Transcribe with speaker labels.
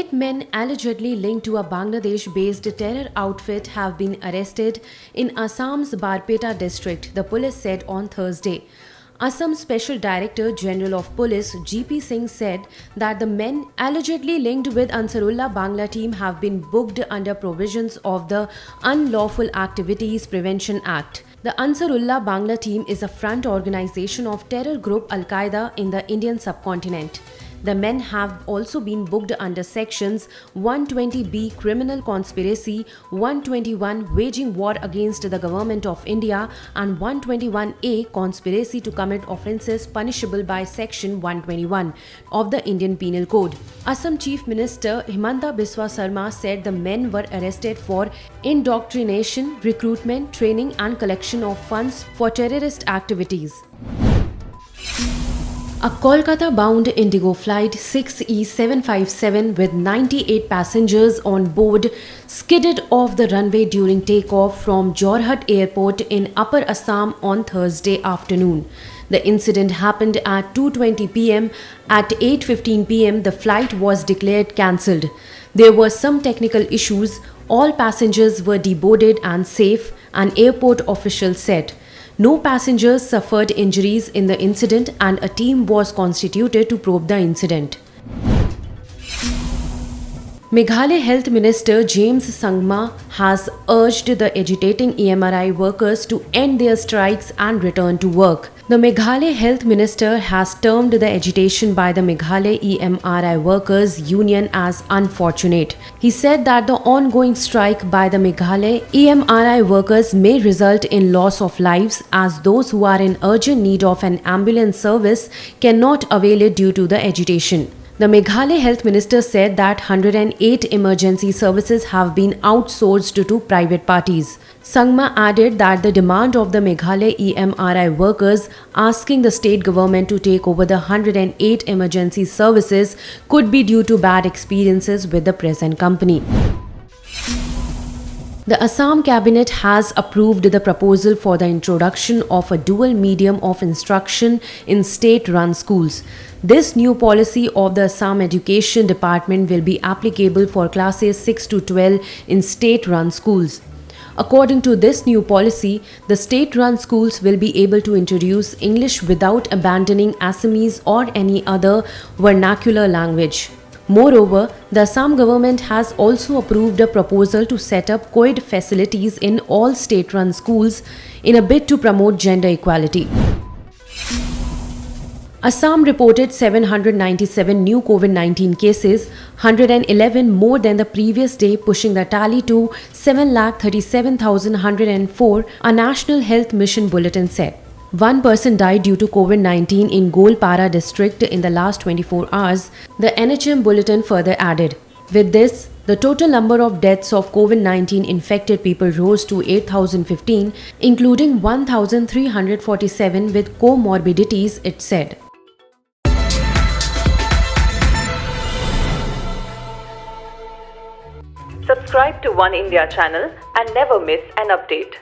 Speaker 1: 8 men allegedly linked to a Bangladesh-based terror outfit have been arrested in Assam's Barpeta district, the police said on Thursday. Assam Special Director General of Police GP Singh said that the men allegedly linked with Ansarullah Bangla team have been booked under provisions of the Unlawful Activities Prevention Act. The Ansarullah Bangla team is a front organization of terror group Al-Qaeda in the Indian subcontinent. The men have also been booked under sections 120B Criminal Conspiracy, 121 Waging War Against the Government of India and 121A Conspiracy to Commit Offences Punishable by Section 121 of the Indian Penal Code. Assam Chief Minister Himanta Biswa Sarma said the men were arrested for indoctrination, recruitment, training and collection of funds for terrorist activities. A Kolkata-bound Indigo flight 6E757 with 98 passengers on board skidded off the runway during takeoff from Jorhat Airport in Upper Assam on Thursday afternoon. The incident happened at 2:20 pm. At 8:15 pm, the flight was declared cancelled. There were some technical issues. All passengers were deboarded and safe, an airport official said. No passengers suffered injuries in the incident and a team was constituted to probe the incident. Meghalaya Health Minister James Sangma has urged the agitating EMRI workers to end their strikes and return to work. The Meghalaya Health Minister has termed the agitation by the Meghalaya EMRI Workers Union as unfortunate. He said that the ongoing strike by the Meghalaya EMRI workers may result in loss of lives as those who are in urgent need of an ambulance service cannot avail it due to the agitation. The Meghalaya Health Minister said that 108 emergency services have been outsourced to private parties. Sangma added that the demand of the Meghalaya EMRI workers asking the state government to take over the 108 emergency services could be due to bad experiences with the present company. The Assam Cabinet has approved the proposal for the introduction of a dual medium of instruction in state-run schools. This new policy of the Assam Education Department will be applicable for classes 6 to 12 in state-run schools. According to this new policy, the state-run schools will be able to introduce English without abandoning Assamese or any other vernacular language. Moreover, the Assam government has also approved a proposal to set up co-ed facilities in all state-run schools in a bid to promote gender equality. Assam reported 797 new COVID-19 cases, 111 more than the previous day, pushing the tally to 7,37,104, a National Health Mission bulletin said. One person died due to COVID-19 in Golpara district in the last 24 hours, the NHM bulletin further added. With this, the total number of deaths of COVID-19 infected people rose to 8,015, including 1,347 with comorbidities, it said.
Speaker 2: Subscribe to One India channel and never miss an update.